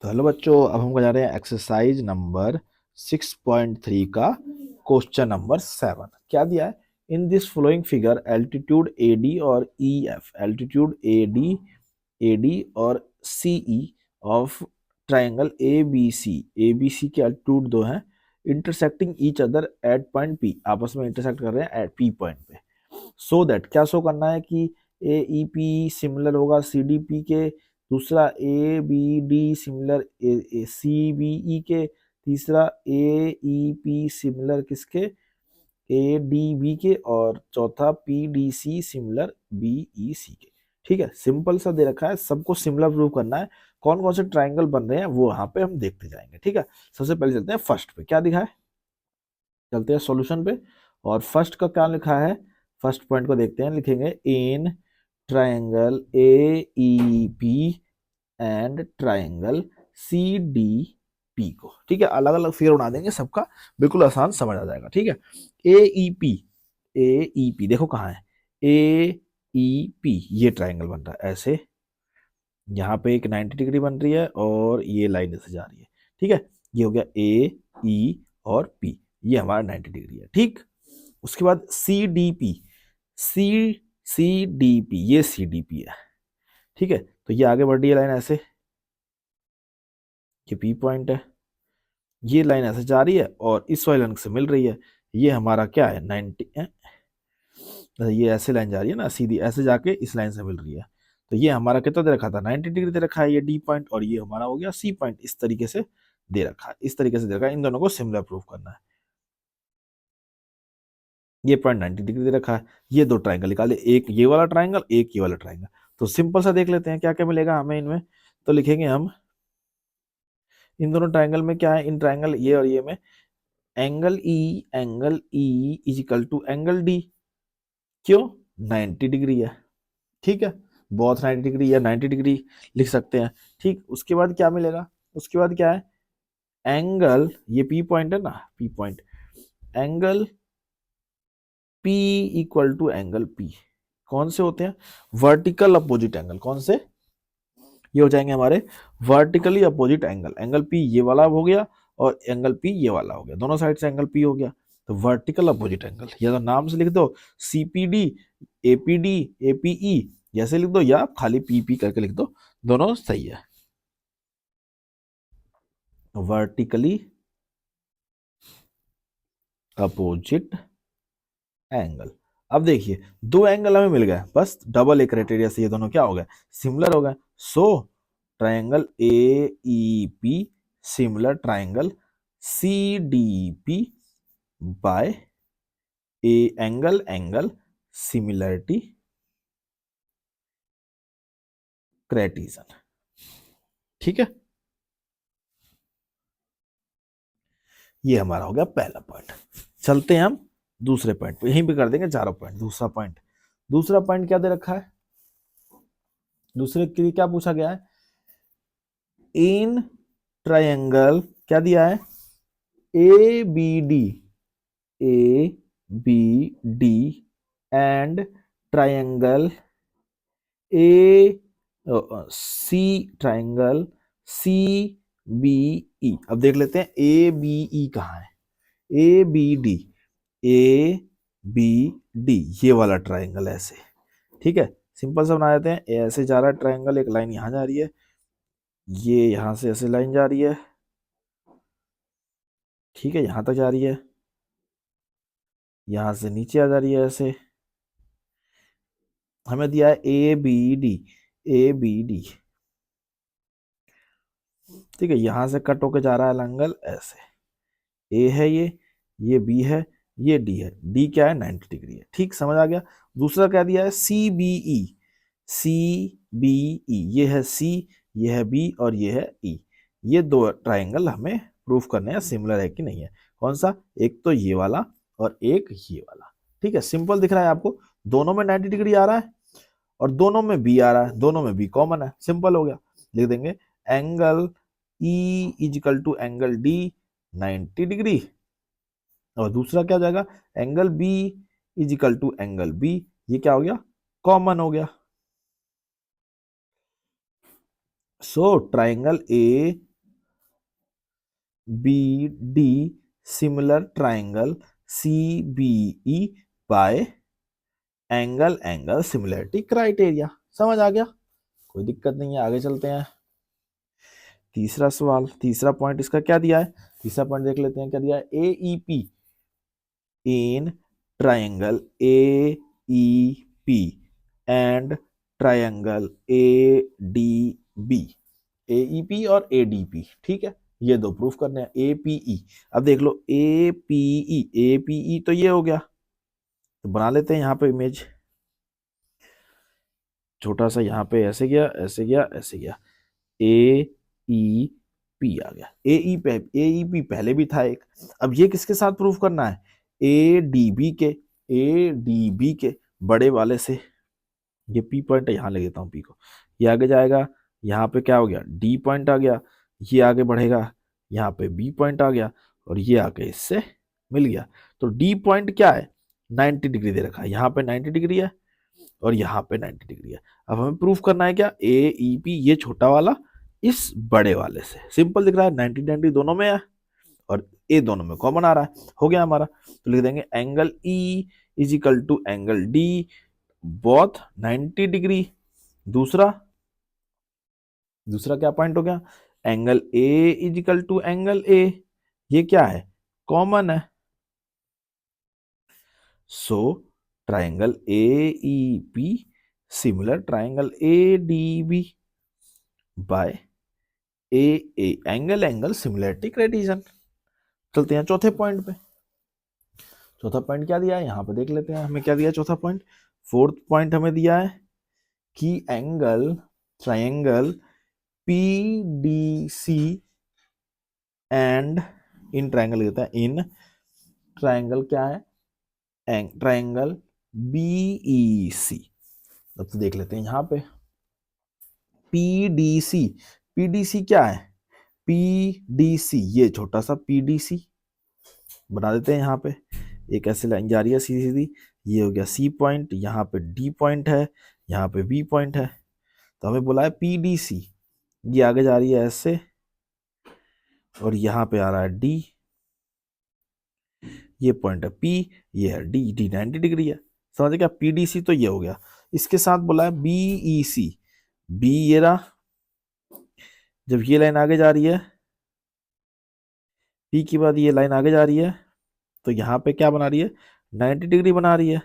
तो हेलो बच्चों, अब हम जा रहे हैं एक्सरसाइज नंबर 6.3 का क्वेश्चन नंबर 7। क्या दिया है? In this following figure altitude A D और ई एफ, एल्टीट्यूड एडी और C E of triangle A B C के एल्टीट्यूड दो हैं, intersecting each other at point P, आपस में इंटरसेक्ट कर रहे हैं एट पी पॉइंट पे। सो दैट क्या शो करना है कि ए ई पी सिमिलर होगा सी डी पी के, दूसरा A B D similar C B E के, तीसरा ए ई पी सिमिलर किसके, ए डी बी के, और चौथा P D C similar B E C K. ठीक है, सिंपल सा दे रखा है, सबको सिमिलर प्रूव करना है। कौन कौन से ट्राइंगल बन रहे हैं वो यहाँ पे हम देखते जाएंगे। ठीक है, सबसे पहले चलते हैं फर्स्ट पे, क्या दिखा है, चलते हैं सॉल्यूशन पे। और फर्स्ट का क्या लिखा है, फर्स्ट पॉइंट को देखते हैं। लिखेंगे in triangle A E P and triangle C D P को। ठीक है, अलग अलग फिगर बना देंगे सबका, बिल्कुल आसान समझ आ जाएगा। ठीक है, ए ई पी देखो कहाँ है, ए ई पी ये ट्राइंगल बन रहा है ऐसे, यहाँ पे एक 90 डिग्री बन रही है और ये लाइन ऐसे जा रही है। ठीक है, ये हो गया ए ई और पी, ये हमारा 90 डिग्री है। ठीक, उसके बाद सी डी पी, सी सी डी पी, ये सी डी पी है। ठीक है, तो ये आगे बढ़ रही है लाइन ऐसे, ये पी पॉइंट है, ये लाइन ऐसे जा रही है और इस वाली लाइन से मिल रही है, ये हमारा क्या है 90 है। ये ऐसे लाइन जा रही है ना सीधी, ऐसे जाके इस लाइन से मिल रही है, तो ये हमारा कितना दे रखा था 90 डिग्री दे रखा है ये डी पॉइंट, और ये हमारा हो गया सी पॉइंट। इस तरीके से दे रखा है, इस तरीके से दे रखा है, इन दोनों को सिमिलर प्रूफ करना है। ये पॉइंट 90 डिग्री दे रखा है, ये दो ट्राइंगल निकाले, एक ये वाला ट्राइंगल एक ये वाला ट्राइंगल। तो सिंपल सा देख लेते हैं क्या क्या मिलेगा हमें इनमें। तो लिखेंगे हम इन दोनों ट्राइंगल में क्या है, इन ट्राइंगल ये और ये में angle E is equal to angle D. क्यों? 90 डिग्री है। ठीक है, बहुत 90 डिग्री या 90 डिग्री लिख सकते हैं। ठीक, उसके बाद क्या मिलेगा, उसके बाद क्या है, एंगल, ये पी पॉइंट है ना, P point, angle P equal to angle P कौन से होते हैं, वर्टिकल अपोजिट एंगल। कौन से? ये हो जाएंगे हमारे vertically opposite angle. Angle P ये वाला हो गया और एंगल पी ये वाला हो गया, दोनों साइड से एंगल पी हो गया, तो वर्टिकल अपोजिट एंगल। या तो नाम से लिख दो सीपीडी, एपीडी, एपीई जैसे लिख दो, या खाली पीपी करके लिख दो, दोनों सही है। Vertically opposite angle. अब देखिए दो एंगल हमें मिल गए, बस डबल ए क्राइटेरिया से ये दोनों क्या हो गए, सिमिलर हो गए। So triangle A E P similar triangle C D P by A angle similarity criterion. ठीक है, ये हमारा हो गया पहला पॉइंट। चलते हैं हम दूसरे पॉइंट पे, यहीं पे कर देंगे चारों पॉइंट। दूसरा पॉइंट, दूसरा पॉइंट क्या दे रखा है, दूसरे के लिए क्या पूछा गया है, इन ट्रायंगल क्या दिया है, A B D, A B D and triangle A C, triangle C B E. अब देख लेते हैं ए बी ई कहाँ है, A B D, A B D ये वाला ट्रायंगल ऐसे। ठीक है, सिंपल सा बना देते हैं, ऐसे जा रहा है ट्रायंगल, एक लाइन यहाँ जा रही है, ये यहाँ से ऐसे लाइन जा रही है। ठीक है, यहाँ तक जा रही है, यहाँ से नीचे आ जा रही है ऐसे। हमें दिया है A B D, A B D. ठीक है, यहां से कट होके जा रहा है एंगल ऐसे, ए है ये बी है, ये डी है, डी क्या है 90 डिग्री है। ठीक, समझ आ गया। दूसरा क्या दिया है, सी बी ई, सी बी ई ये है सी, ये है बी और ये है ई। ये दो ट्राइंगल हमें प्रूफ करने हैं सिमिलर है कि नहीं है। कौन सा, एक तो ये वाला और एक ये वाला। ठीक है, सिंपल दिख रहा है आपको, दोनों में 90 डिग्री आ रहा है और दोनों में बी आ रहा है, दोनों में बी कॉमन है, सिंपल हो गया। लिख देंगे angle E equal to angle D 90 degree, और दूसरा क्या हो जाएगा, angle B equal to angle B, ये क्या हो गया, कॉमन हो गया। So triangle A B D similar triangle C B E by angle angle similarity criteria. समझ आ गया, कोई दिक्कत नहीं है, आगे चलते हैं। तीसरा सवाल, तीसरा पॉइंट इसका क्या दिया है, तीसरा पॉइंट देख लेते हैं क्या दिया है। A E P in triangle A E P and triangle A D B, AEP और एडीपी, ठीक है, ये दो प्रूफ करने हैं। एपीई, अब देख लो एपीई, एपीई तो ये हो गया, तो बना लेते हैं यहाँ पे इमेज, छोटा सा यहाँ पे ऐसे गया ऐसे गया ऐसे गया, ए ई पी आ गया। ए पी पहले भी था एक। अब ये किसके साथ प्रूफ करना है, ए डी बी के, ए डी बी के बड़े वाले से। ये पी पॉइंट है, यहाँ ले देता हूँ पी को, ये आगे जाएगा, यहाँ पे क्या हो गया, डी पॉइंट आ गया, ये आगे बढ़ेगा, यहाँ पे बी पॉइंट आ गया, और ये आगे इससे मिल गया। तो डी पॉइंट क्या है, 90 डिग्री दे रखा है, यहाँ पे 90 डिग्री है और यहाँ पे 90 डिग्री है। अब हमें प्रूफ करना है क्या, ए ई पी ये छोटा वाला इस बड़े वाले से, सिंपल दिख रहा है, 90 90 दोनों में है और ए दोनों में कॉमन आ रहा है, हो गया हमारा। तो लिख देंगे angle E is equal to angle D both 90 degree. दूसरा, दूसरा क्या पॉइंट हो गया, angle A is equal to angle A, ये क्या है, कॉमन है। So triangle A E P similar triangle A D B by A A angle angle similarity criterion. चलते हैं चौथे पॉइंट पे। चौथा पॉइंट क्या दिया है, यहां पे देख लेते हैं हमें क्या दिया है चौथा पॉइंट। फोर्थ पॉइंट हमें दिया है कि angle triangle P D C and in triangle कहता है, इन ट्राइंगल क्या है, ट्राइंगल बी सी। अब तो देख लेते हैं यहाँ पे पीडीसी, पीडीसी क्या है, पीडीसी ये छोटा सा पीडीसी बना देते हैं। यहाँ पे एक ऐसे लाइन जा रही है सीधी सीधी, ये हो गया सी पॉइंट, यहाँ पे डी पॉइंट है, यहाँ पे बी पॉइंट है, तो हमें बोला है पीडीसी, ये आगे जा रही है ऐसे और यहाँ पे आ रहा है डी, ये पॉइंट है पी, ये है डी, डी 90 डिग्री है, समझ गया। पीडीसी तो ये हो गया, इसके साथ बोला है बीईसी, बी ये रहा, जब ये लाइन आगे जा रही है पी के बाद ये लाइन आगे जा रही है, तो यहाँ पे क्या बना रही है, 90 डिग्री बना रही है,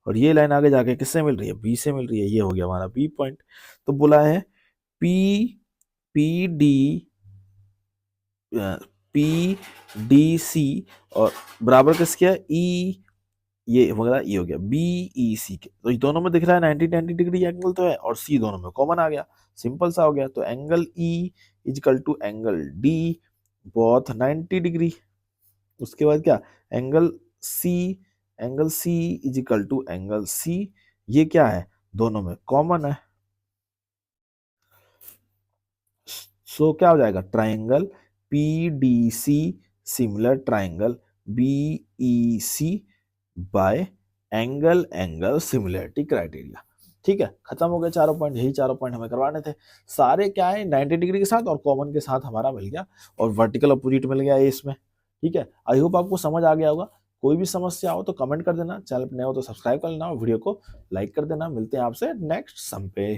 और ये लाइन आगे जाके किससे मिल रही है, बी से मिल रही है, ये हो गया हमारा बी पॉइंट। तो बोला है P P D P D C और बराबर किसके है, ई, ये वगैरह, ये हो गया बी ई सी के। तो ये दोनों में दिख रहा है 90 90 डिग्री एंगल तो है, और सी दोनों में कॉमन आ गया, सिंपल सा हो गया। तो angle E equal to angle D both 90 degree. उसके बाद क्या, angle C, angle C equal to angle C, ये क्या है, दोनों में कॉमन है। सो क्या हो जाएगा, triangle P D C similar triangle B E C by angle angle similarity criteria. ठीक है, खत्म हो गए चारों पॉइंट, यही चारों पॉइंट हमें करवाने थे। सारे क्या है, 90 डिग्री के साथ और कॉमन के साथ हमारा मिल गया, और वर्टिकल अपोजिट मिल गया इसमें। ठीक है, आई होप आपको समझ आ गया होगा। कोई भी समस्या हो तो कमेंट कर देना, चैनल पर नए हो तो सब्सक्राइब कर लेना और वीडियो को लाइक कर देना। मिलते हैं आपसे नेक्स्ट सम पे।